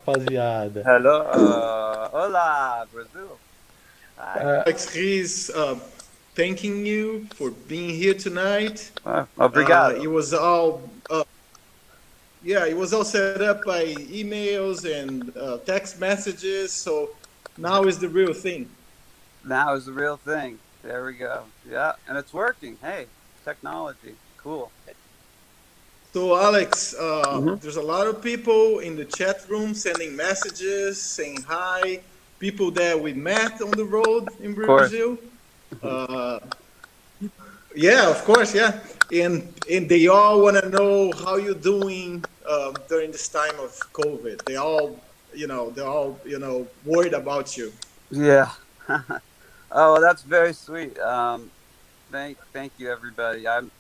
rapaziada? Hello, hola, Brazil. Hi. Ah, Alex, he's thanking you for being here tonight. Obrigado. It was all yeah, it was all set up by emails and text messages. So now is the real thing. Now is the real thing. There we go. Yeah, and it's working. Hey, technology. Cool. So Alex, Hmm. there's a lot of people in the chat room sending messages, saying hi. People that we met on the road in Of course. Brazil. Uh, Yeah, of course, yeah, and they all want to know how you're doing during this time of COVID. They're all worried about you. Yeah. Oh, that's very sweet. Thank you, everybody. I'm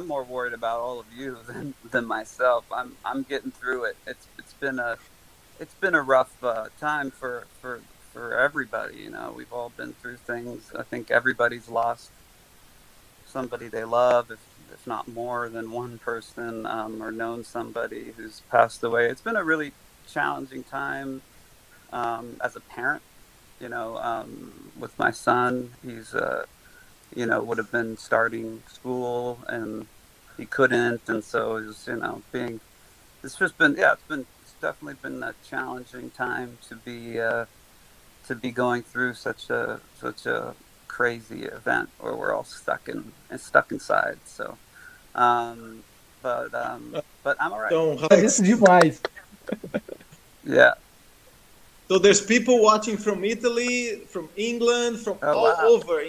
more worried about all of you than myself. I'm getting through it. It's been a rough time for everybody. We've all been through things. I think everybody's lost somebody they love, if not more than one person, or known somebody who's passed away. It's been a really challenging time as a parent. With my son, he's would have been starting school and he couldn't, and so it was being it's just been yeah it's definitely been a challenging time to be going through such a crazy event where we're all stuck inside. So, um, but um, but I'm all right. So isso Alex, demais. Yeah. so there's people watching from Italy, from England, from Oh all wow. over,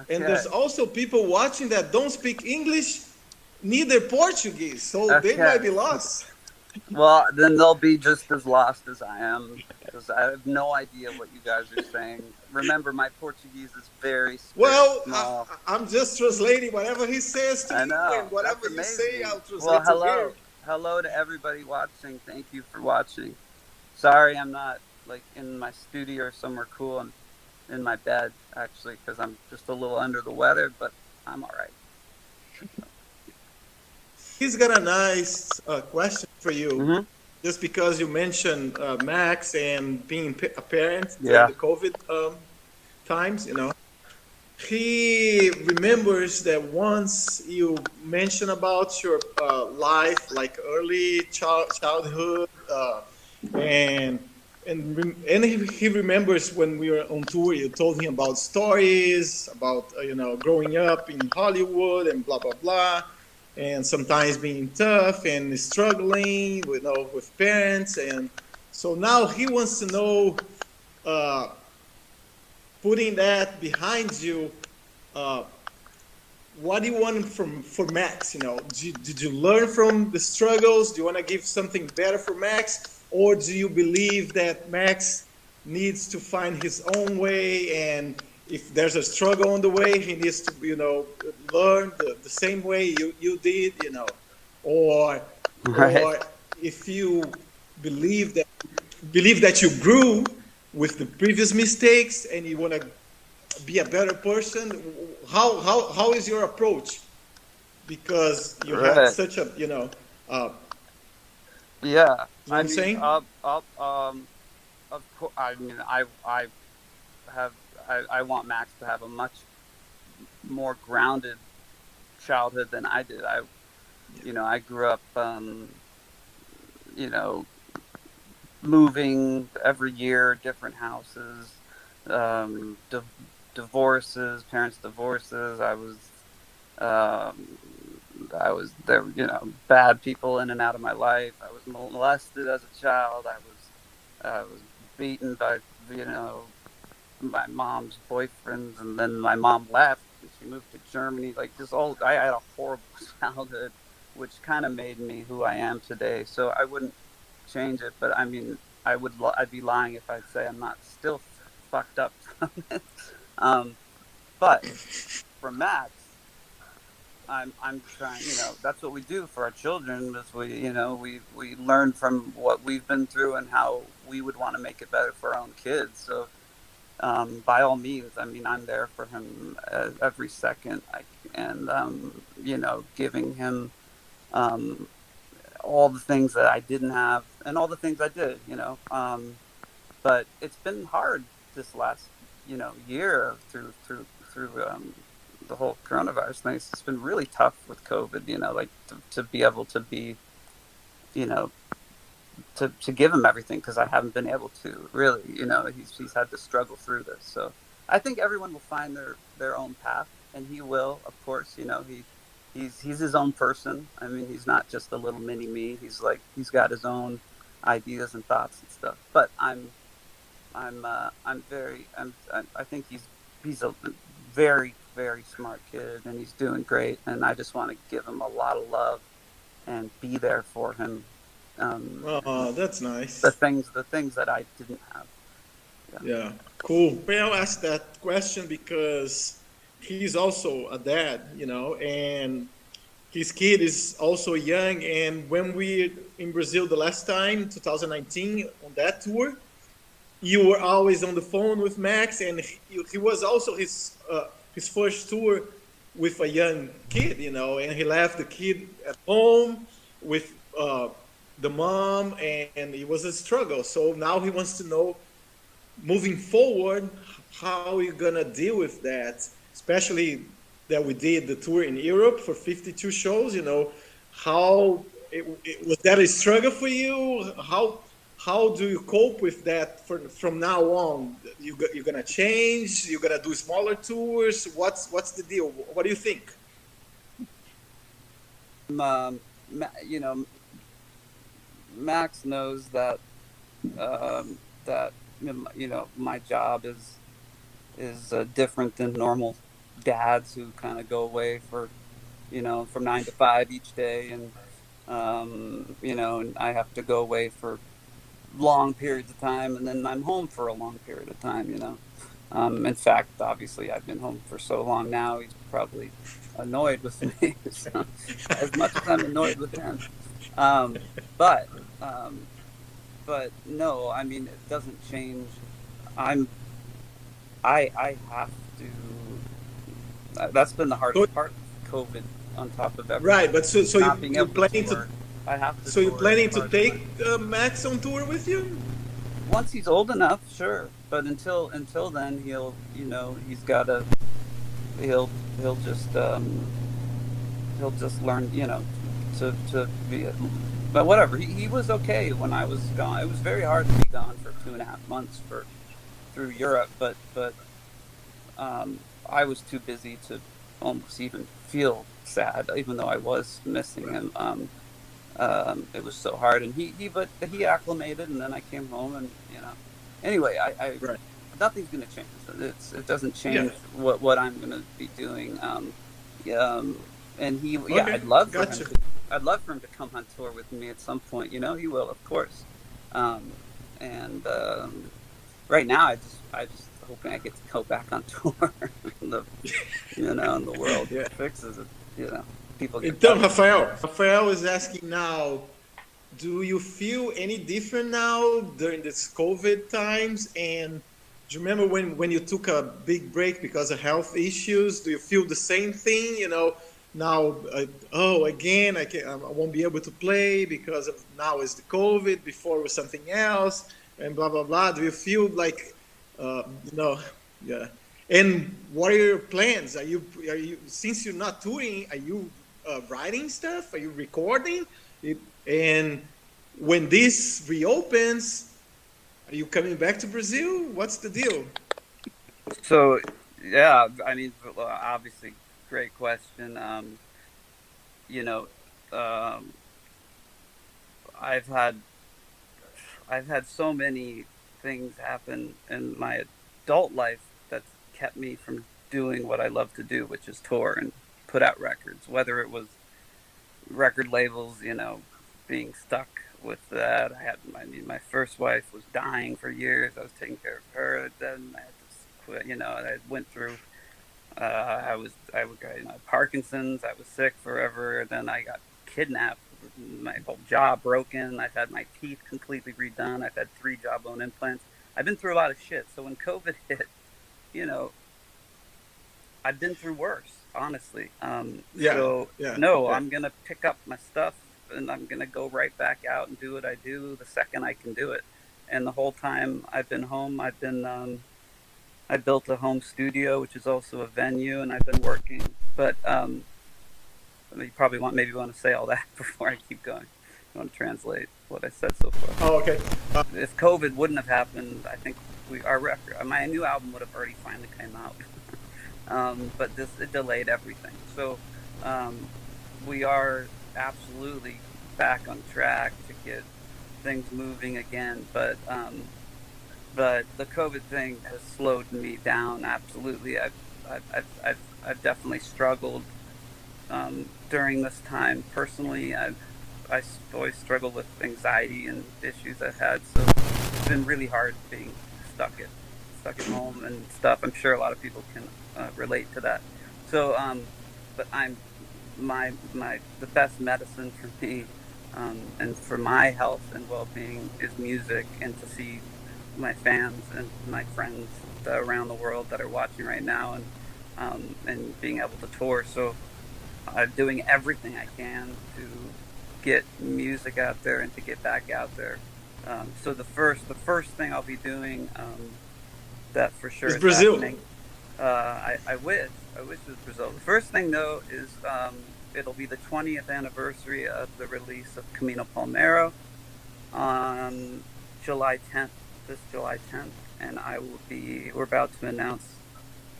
and there's Okay. also people watching that don't speak English, neither Portuguese, so they Okay. might be lost. Well, then they'll be just as lost as I am because I have no idea what you guys are saying. Remember, my Portuguese is very, very Well, small. I'm just translating whatever he says to I you, know. and whatever That's you say, amazing. I'll Well, translate to here. hello to everybody watching. Thank you for watching. Sorry, I'm not like in my studio or somewhere cool. I'm in my bed actually because I'm just a little under the weather, but I'm all right. He's got a nice question for you. Mm-hmm. Just because you mentioned Max and being a parent during Yeah. the COVID times, he remembers that once you mentioned about your life, like early childhood, and he remembers when we were on tour. You told him about stories about growing up in Hollywood and blah blah blah, and sometimes being tough and struggling with parents. And so now he wants to know, uh, putting that behind you, uh, what do you want from for Max? Did you learn from the struggles? Do you want to give something better for Max, or do you believe that Max needs to find his own way, and if there's a struggle on the way, he needs to learn the same way you did, or Right. or if you believe that believe that you grew with the previous mistakes and you want to be a better person. How is your approach? Because you had Right. such a Yeah. you know what I I'm mean, saying? of course. I mean, have I want Max to have a much more grounded childhood than I did. I grew up, you know, moving every year, different houses, divorces, parents' divorces. Um, I was there, bad people in and out of my life. I was molested as a child. I was beaten by, you know, my mom's boyfriends, and then my mom left and she moved to Germany. Like just all, I had a horrible childhood, which kind of made me who I am today. So I wouldn't change it, but I mean, I'd be lying if I'd say I'm not still fucked up from it. Um, but for Max, I'm trying. That's what we do for our children. Is we learn from what we've been through and how we would want to make it better for our own kids. So by all means, I mean, I'm there for him every second, and giving him um, all the things that I didn't have and all the things I did, but it's been hard this last, year through the whole coronavirus thing. It's been really tough with COVID, like to be able to be, you know, to give him everything, because I haven't been able to really, he's had to struggle through this. So I think everyone will find their own path, and he will, of course. He's his own person. I mean, he's not just a little mini me. He's got his own ideas and thoughts and stuff. But I think he's a very, very smart kid, and he's doing great. And I just want to give him a lot of love and be there for him. Oh, that's The nice. things that I didn't have. Yeah. Yeah, cool. Well, asked that question because he's also a dad, and his kid is also young. And when we in Brazil the last time, 2019, on that tour, you were always on the phone with Max, and he was also his first tour with a young kid, and he left the kid at home with the mom, and it was a struggle. So now he wants to know, moving forward, how are you gonna deal with that? Especially that we did the tour in Europe for 52 shows. How was that a struggle for you? How do you cope with that from now on? You're gonna change? You're gonna do smaller tours? What's the deal? What do you think? Um, you know, Max knows that my job is different than normal dads who kind of go away for from 9 to 5 each day, and I have to go away for long periods of time, and then I'm home for a long period of time. In fact, obviously, I've been home for so long now, he's probably annoyed with me, so, as much as I'm annoyed with him. Um, but um, but no, I mean, it doesn't change. I'm I have to. That's been the So, hardest part with COVID, on top of right, everything, but so not being you able to planning to tour. I have to so you're tour as planning to part of my. take Max on tour with you? Once he's old enough, sure, but until then, he's gotta he'll he'll just learn, to be. But whatever, he was okay when I was gone. It was very hard to be gone for 2.5 months through Europe, but I was too busy to almost even feel sad, even though I was missing Right, him. It was so hard, and but he acclimated, and then I came home, and anyway, I right. nothing's going to change. It doesn't Yeah. change what I'm going to be doing. And yeah, Okay, gotcha. I'd love for him to come on tour with me at some point. He will, of course. And right now, I just hoping I get to go back on tour. the and the world Yeah. fixes it. People get Então, better. Rafael is asking now, do you feel any different now during this COVID times? And do you remember when you took a big break because of health issues? Do you feel the same thing? Now, oh, again, I won't be able to play because of now is the COVID. Before it was something else, and blah blah blah. Do you feel like, uh, you know, yeah? And what are your plans? Are you since you're not touring? Are you writing stuff? Are you recording? It, and when this reopens, are you coming back to Brazil? What's the deal? So yeah, I mean, well, obviously, great question. You know, um, I've had I've had so many things happen in my adult life that's kept me from doing what I love to do, which is tour and put out records. Whether it was record labels, being stuck with that. I mean, my first wife was dying for years. I was taking care of her. Then I had to quit. I went through. I had Parkinson's. I was sick forever. Then I got kidnapped. My whole jaw broken. I've had my teeth completely redone. I've had 3 jawbone implants. I've been through a lot of shit. So when COVID hit, you know, I've been through worse, honestly. Yeah, So yeah, no, yeah. I'm gonna pick up my stuff and I'm gonna go right back out and do what I do the second I can do it. And the whole time I've been home, I built a home studio, which is also a venue, and I've been working. But you probably maybe want to say all that before I keep going. I want to translate what I said so far. Oh, okay. If COVID wouldn't have happened, I think my new album would have already finally came out. But it delayed everything. So we are absolutely back on track to get things moving again. But the COVID thing has slowed me down. Absolutely, I've definitely struggled during this time. Personally, I always struggled with anxiety and issues I've had. So it's been really hard being stuck at home and stuff. I'm sure a lot of people can relate to that. So, but the best medicine for me and for my health and well-being is music, and to see my fans and my friends around the world that are watching right now, and being able to tour. So I'm doing everything I can to get music out there and to get back out there. So the first thing I'll be doing, that for sure is Brazil. happening. I wish it was Brazil. The first thing though is it'll be the 20th anniversary of the release of Camino Palmero on July 10th. This July 10th, and we're about to announce,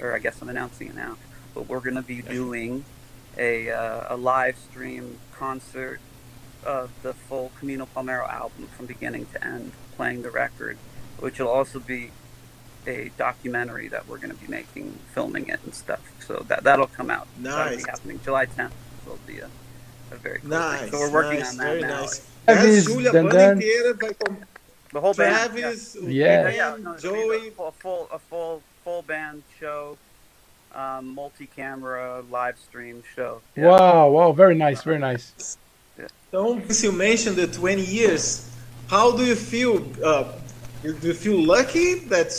or I guess I'm announcing it now, but we're going to be doing a live stream concert of the full Camino Palmero album from beginning to end, playing the record, which will also be a documentary that we're going to be making, filming it and stuff. So that'll come out. Nice. That'll be happening July 10th. So it'll be a very cool nice thing. So we're working on that very now. Nice. Travis, Júlia, a banda inteira vai the whole Travis, band, yeah. Joey, a full band show, multi-camera live stream show. Yeah. Wow, very nice, very nice. Então, since you mentioned the 20 years, how do you feel? Do you feel lucky that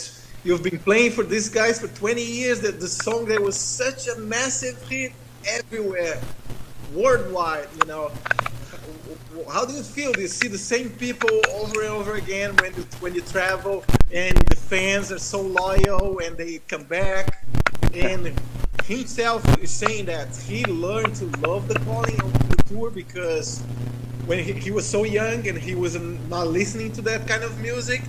you've been playing for these guys for 20 years? That the song that was such a massive hit everywhere, worldwide, you know. How do you feel? Do you see the same people over and over again when you travel, and the fans are so loyal and they come back? And himself is saying that he learned to love the calling of the tour because when he was so young and he was not listening to that kind of music,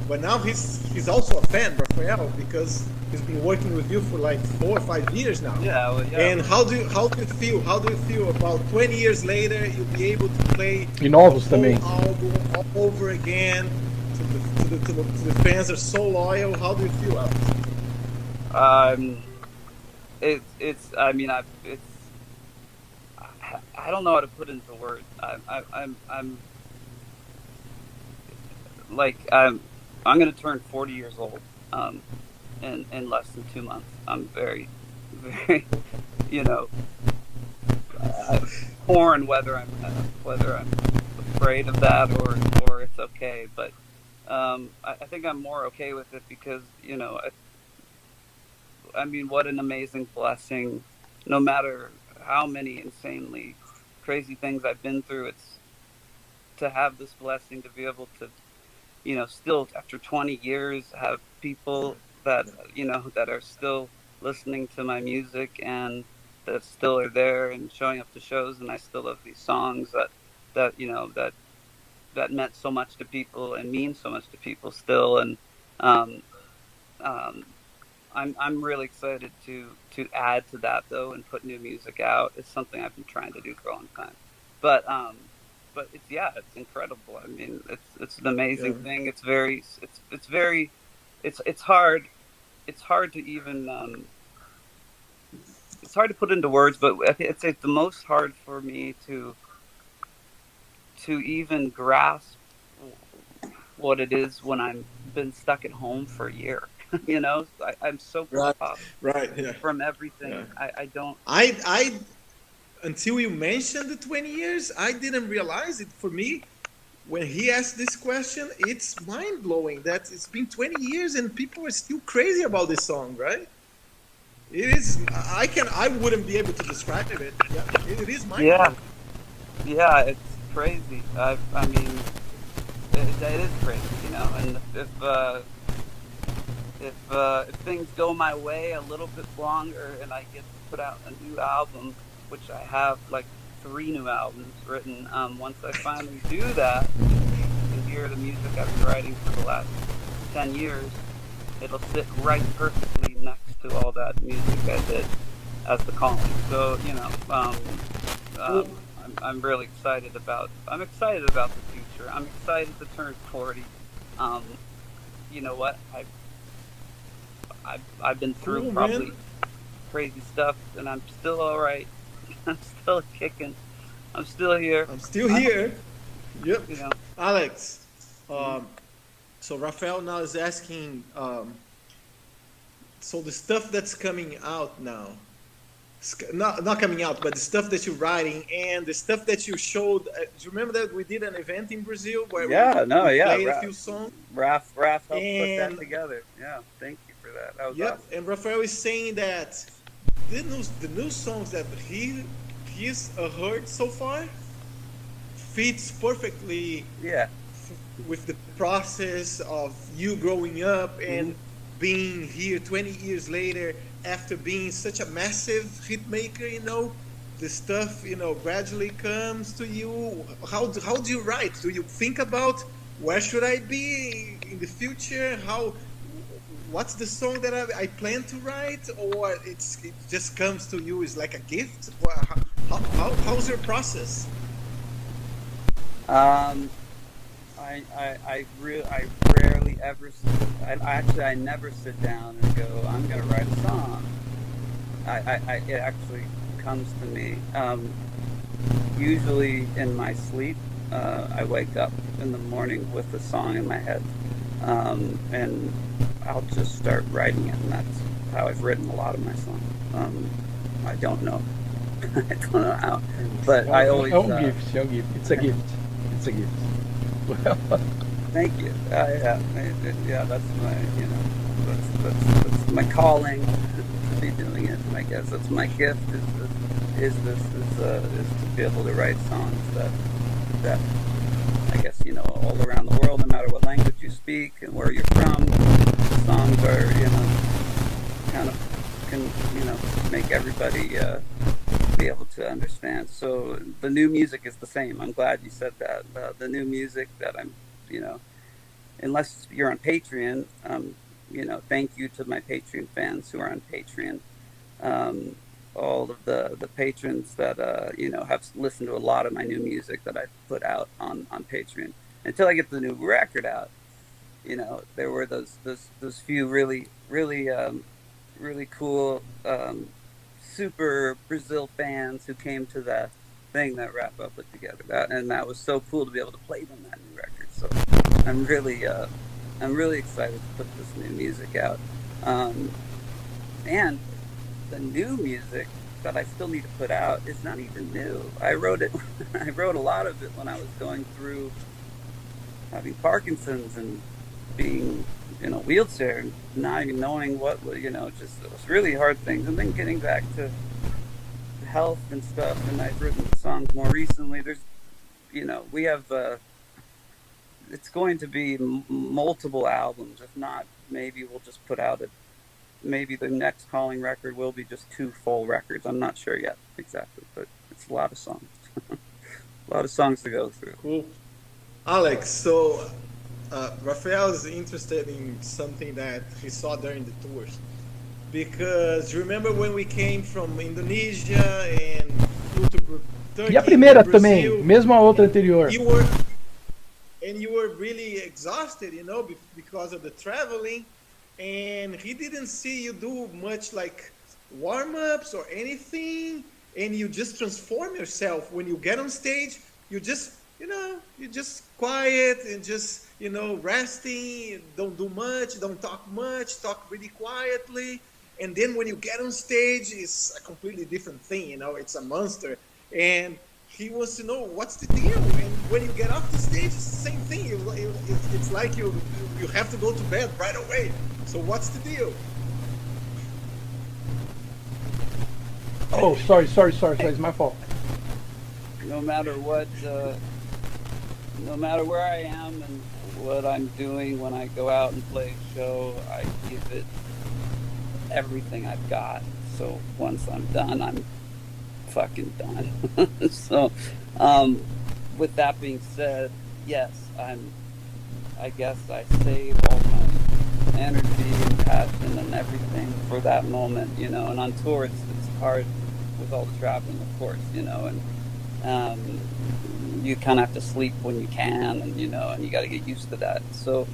but now he's also a fan, Rafael, because he's been working with you for like 4 or 5 years now. Yeah, well, yeah. And how do you feel? How do you feel about 20 years later you'll be able to play E novos the também. whole album all over again? To the fans are so loyal. How do you feel about it? I don't know how to put into words. I'm going to turn 40 years old in less than 2 months. I'm very, very, torn whether I'm afraid of that or it's okay. But I think I'm more okay with it because what an amazing blessing. No matter how many insanely crazy things I've been through, it's to have this blessing to be able to, still after 20 years have people that, that are still listening to my music and that still are there and showing up to shows. And I still have these songs that meant so much to people and mean so much to people still. And, I'm really excited to add to that though and put new music out. It's something I've been trying to do for a long time, but it's incredible. I mean, it's an amazing thing. It's hard to even it's hard to put into words, but it's the most hard for me to even grasp what it is when I'm been stuck at home for a year. I'm so cut off from everything. Yeah. I don't. I until you mentioned the 20 years, I didn't realize it. For me, when he asked this question, it's mind blowing that it's been 20 years and people are still crazy about this song, right? It is. I wouldn't be able to describe it. Yeah, it is mind blowing. Yeah, it's crazy. I mean, it is crazy, you know. And if things go my way a little bit longer, and I get to put out a new album, which I have like 3 new albums written. Once I finally do that, and hear the music I've been writing for the last 10 years, it'll sit right perfectly next to all that music I did as the calling. So, you know, I'm really excited about. I'm excited about the future. I'm excited to turn 40. You know what? I've been through probably crazy stuff, and I'm still all right. I'm still kicking. I'm still here. I'm still here. Yep. You know, Alex. So Rafael now is asking. So the stuff that's coming out now, not coming out, but the stuff that you're writing and the stuff that you showed. Do you remember that we did an event in Brazil where we played a few songs? Raph helped put that together. Yeah, thank you for that. That was awesome. And Rafael is saying that the new songs that he's heard so far fits perfectly with the process of you growing up and being here 20 years later after being such a massive hit maker. You know, the stuff, you know, gradually comes to you. How do you write? Do you think about where should I be in the future? What's the song that I plan to write, or it just comes to you as like a gift? How's your process? I rarely ever. I never sit down and go, I'm gonna write a song. It actually comes to me. Usually in my sleep, I wake up in the morning with a song in my head, and I'll just start writing it, and that's how I've written a lot of my songs. I don't know. I don't know how, but I always. Gift. It's a gift. It's a gift. Well, thank you. Yeah, that's my, you know, that's my calling to be doing it. I guess that's my gift. Is to be able to write songs that I guess, you know, all around the world, no matter what language you speak and where you're from, the songs are, you know, kind of can, you know, make everybody be able to understand. So the new music is the same. I'm glad you said that. The new music that I'm, you know, unless you're on Patreon, you know, thank you to my Patreon fans who are on Patreon. All of the patrons that, you know, have listened to a lot of my new music that I put out on Patreon. Until I get the new record out, you know, there were those few really cool, super Brazil fans who came to that thing that Rafa put together. That was so cool to be able to play them that new record. So I'm really excited to put this new music out. And the new music that I still need to put out is not even new. I wrote a lot of it when I was going through having Parkinson's and being in a wheelchair and not even knowing what, you know, just it was really hard things. And then getting back to health and stuff, and I've written songs more recently. There's, you know, we have, it's going to be multiple albums. If not, maybe we'll just put out maybe the next Calling record will be just 2 full records. I'm not sure yet exactly, but it's a lot of songs. A lot of songs to go through. Cool. Alex, so Rafael is interested in something that he saw during the tours. Because remember when we came from Indonesia and flew to Turkey, e a primeira Brazil, também, mesmo a outra anterior. you were really exhausted, you know, because of the traveling. And he didn't see you do much like warm-ups or anything, and you just transform yourself. When you get on stage, you just, you know, you're just quiet and just, you know, resting, don't do much, don't talk much, talk really quietly. And then when you get on stage, it's a completely different thing, you know, it's a monster. And he wants to know what's the deal. And when you get off the stage, it's the same thing. It's like you have to go to bed right away. So what's the deal? Oh, sorry. It's my fault. No matter what no matter where I am and what I'm doing when I go out and play a show, I give it everything I've got. So once I'm done, I'm fucking done. So, with that being said, yes, I guess I save all my energy and passion and everything for that moment, you know. And on tour, it's hard with all the traveling, of course, you know, and you kind of have to sleep when you can, and you know, and you got to get used to that. So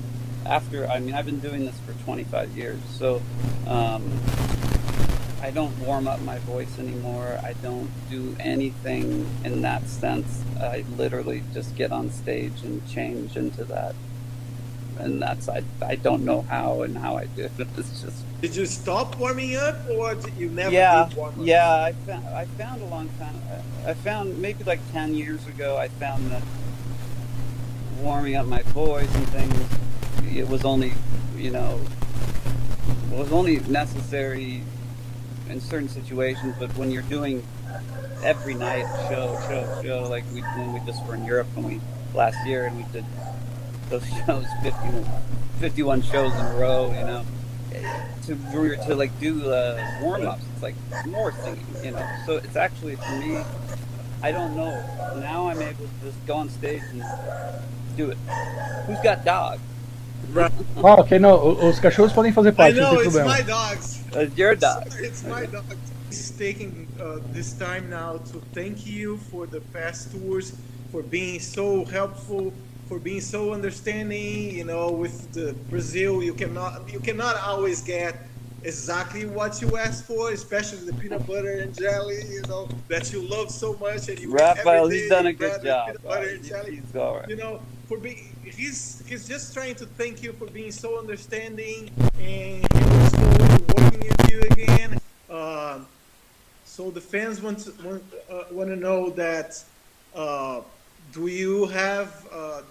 after, I mean, I've been doing this for 25 years, so I don't warm up my voice anymore. I don't do anything in that sense. I literally just get on stage and change into that. And that's, I don't know how and how I do it. It's just. Did you stop warming up, or did you never did warm up? Yeah, I found a long time. I found maybe like 10 years ago, I found that warming up my voice and things, it was only, you know, it was only necessary in certain situations, but when you're doing every night show, like when we just were in Europe last year, and we did those shows, 51 shows in a row, you know, to like do warm-ups, it's like more singing, you know. So it's actually, for me, I don't know. Now I'm able to just go on stage and do it. Who's got dog? Ah, ok, não, os cachorros podem fazer I parte, não know, tem it's problema. my dogs. It's your dog. It's my dog. He's taking this time now to thank you for the past tours, for being so helpful, for being so understanding. You know, with the Brazil, you cannot always get exactly what you ask for, especially the peanut butter and jelly, you know, that you love so much. And you Rafael, every day he's done a you good grab the job. peanut butter and jelly. He's all right. You know, for being, he's just trying to thank you for being so understanding, and he looks forward to working with you again. So the fans want to know that. Do you have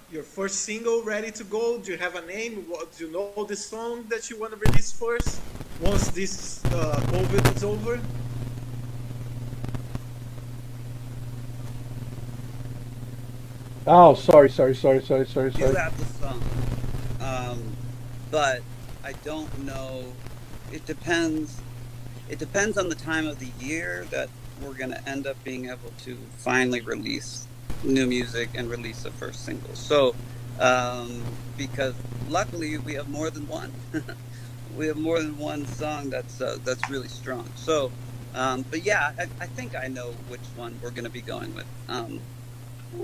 your first single ready to go? Do you have a name? Do you know the song that you want to release first once this COVID is over? Oh, sorry. Do have the song, but I don't know. It depends on the time of the year that we're going to end up being able to finally release new music and release a first single. So, because luckily we have more than one. We have more than one song that's really strong. So, but yeah, I think I know which one we're going to be going with.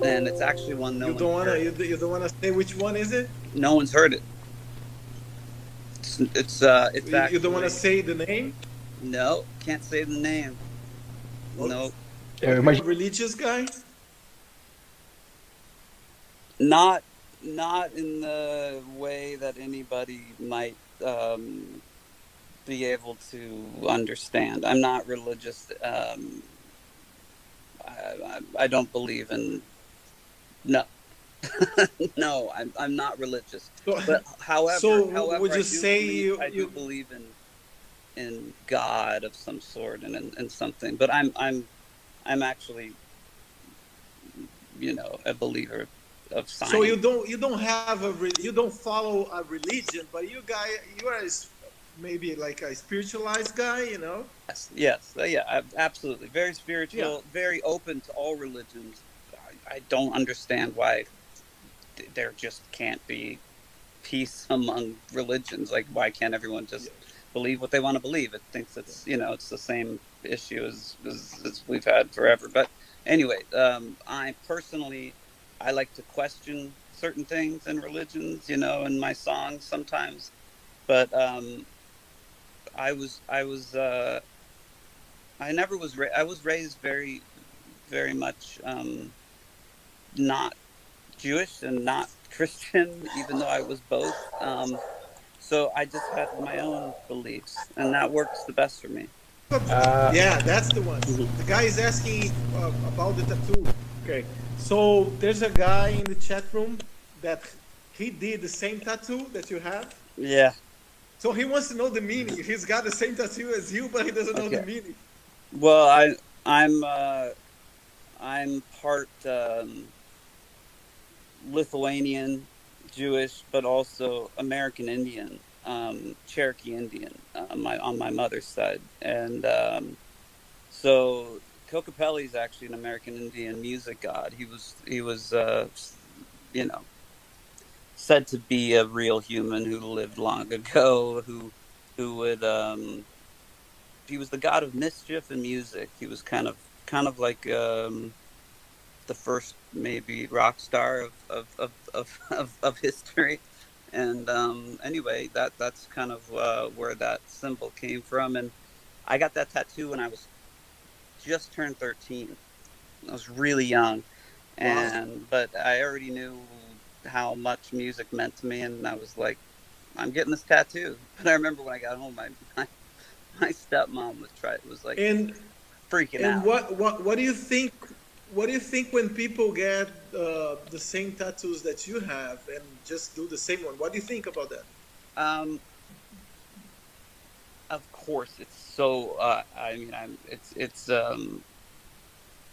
And it's actually one no one heard. You don't wanna say which one is it? No one's heard it. It's actually, you don't want to say the name? No, can't say the name. No. Religious guy? Not in the way that anybody might be able to understand. I'm not religious. I don't believe in. No, no, I'm not religious. But however, would you say I do believe in God of some sort and something. But I'm actually, you know, a believer of science. So you don't have you don't follow a religion, but you are maybe like a spiritualized guy, you know? Yes, yeah, absolutely. Very spiritual, very open to all religions. I don't understand why there just can't be peace among religions. Like, why can't everyone just believe what they want to believe? It thinks it's, you know, it's the same issue as we've had forever. But anyway, I personally, I like to question certain things in religions, you know, in my songs sometimes. But I was raised very, very much not Jewish and not Christian, even though I was both. So I just had my own beliefs, and that works the best for me. Yeah, that's the one. The guy is asking about the tattoo. Okay, so there's a guy in the chat room that he did the same tattoo that you have. Yeah. So he wants to know the meaning. He's got the same tattoo as you, but he doesn't know the meaning. Well, I'm part Lithuanian, Jewish, but also American Indian, Cherokee Indian, on my mother's side, and so Kokopelli is actually an American Indian music god. He was you know, said to be a real human who lived long ago, who would he was the god of mischief and music. He was kind of like the first maybe rock star of history. And anyway, that's kind of where that symbol came from. And I got that tattoo when I was just turned 13. I was really young, Wow. but I already knew how much music meant to me, and I was like, I'm getting this tattoo. But I remember when I got home, my stepmom was like And freaking and out. what do you think? What do you think when people get the same tattoos that you have and just do the same one? What do you think about that? Um, of course, it's so. I mean,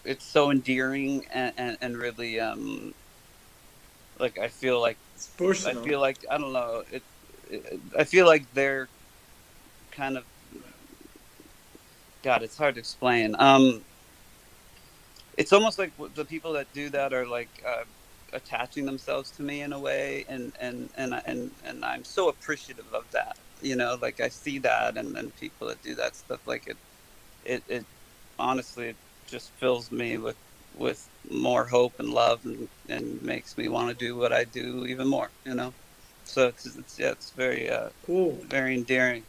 it's so endearing and really like It's personal. I feel like I don't know I feel like they're kind of, God, it's hard to explain. It's almost like the people that do that are like attaching themselves to me in a way, and I'm so appreciative of that. You know, like I see that, and people that do that stuff, like it honestly it just fills me with more hope and love, and makes me want to do what I do even more. You know, so it's yeah, it's very Cool. very endearing.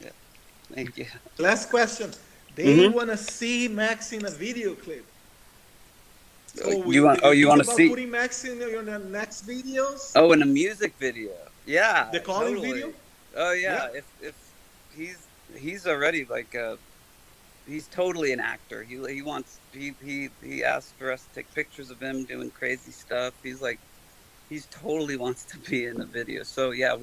Yeah, thank you. Last question. They Mm-hmm. want to see Max in a video clip. So you You think want to about see? putting Max in your next videos? Oh, in a music video. Yeah, The calling video? totally. Oh Yeah. yeah, if he's he's already like he's totally an actor. He wants he asked for us to take pictures of him doing crazy stuff. He's totally wants to be in the video. So yeah,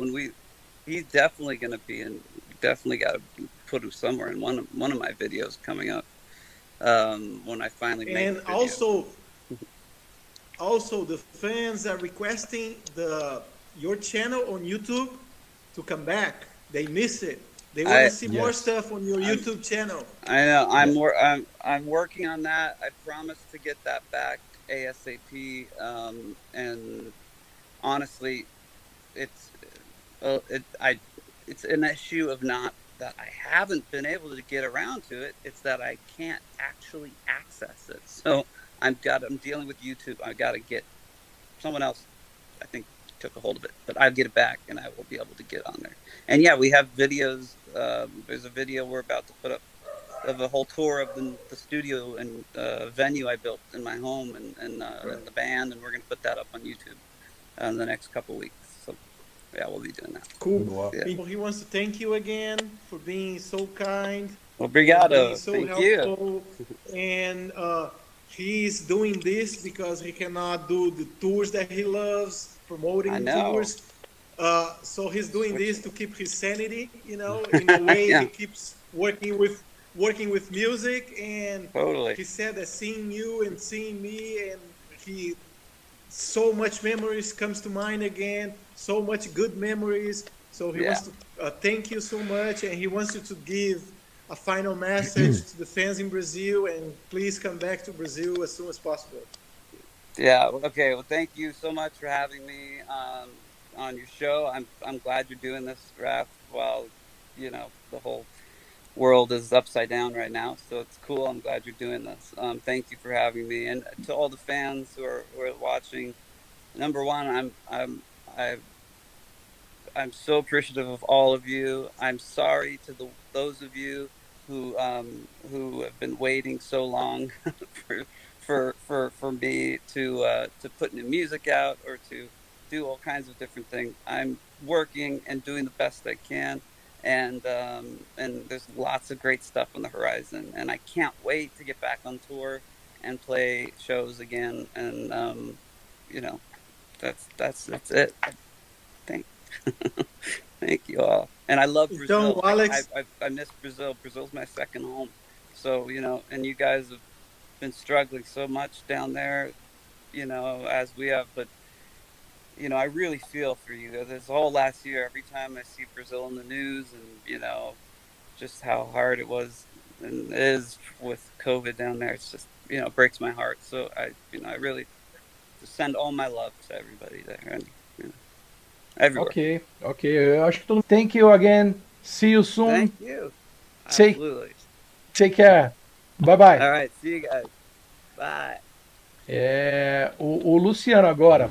he's definitely going to be in, definitely got to put him somewhere in one of my videos coming up, when I finally make And a video. also the fans are requesting the your channel on YouTube to come back. They miss it. They want to I see more Yes. stuff on your I'm YouTube channel. I know Yeah. I'm working on that. I promise to get that back ASAP. And honestly, it's it I it's an issue of not that I haven't been able to get around to it. It's that I can't actually access it. So I'm dealing with YouTube. I got to get someone else, I think, took a hold of it, but I'll get it back and I will be able to get on there. And yeah, we have videos. There's a video we're about to put up of a whole tour of the studio and venue I built in my home, Right. and the band, and we're going to put that up on YouTube in the next couple weeks. So yeah, we'll be doing that. Cool. Wow. Yeah. He wants to thank you again for being so kind, for being Obrigado. so Thank you. helpful, and he's doing this because he cannot do the tours that he loves, I promoting know. tours. So he's doing this Switching. to keep his sanity. You know, in a way, he Yeah, keeps working with music. And totally. he said that seeing you and seeing me, and he so much memories comes to mind again, so much good memories. So he Yeah. wants to thank you so much, and he wants you to give a final message to the fans in Brazil, and please come back to Brazil as soon as possible. Yeah. Okay. Well, thank you so much for having me on your show. I'm glad you're doing this, Raph. While the whole world is upside down right now, so it's cool. I'm glad you're doing this. Thank you for having me, and to all the fans who are watching. Number one, I'm so appreciative of all of you. I'm sorry to those of you who have been waiting so long for for me to put new music out or to do all kinds of different things. I'm working and doing the best I can, and there's lots of great stuff on the horizon, and I can't wait to get back on tour and play shows again. And you know, that's it. Thank thank you all. And I love Então, Brazil. Alex, I miss Brazil. Brazil's my second home. So and you guys have been struggling so much down there. you know, as we have, but you know, I really feel for you. This whole last year, every time I see Brazil in the news, and you know, just how hard it was and is with COVID down there, it's just, you know, breaks my heart. So I really just send all my love to everybody there, and you know, everywhere. Ok, ok. Eu acho que todo mundo. Thank you again. See you soon. Thank you. Take, Absolutely. take care. Bye bye. All right. See you guys. Bye. O Luciano agora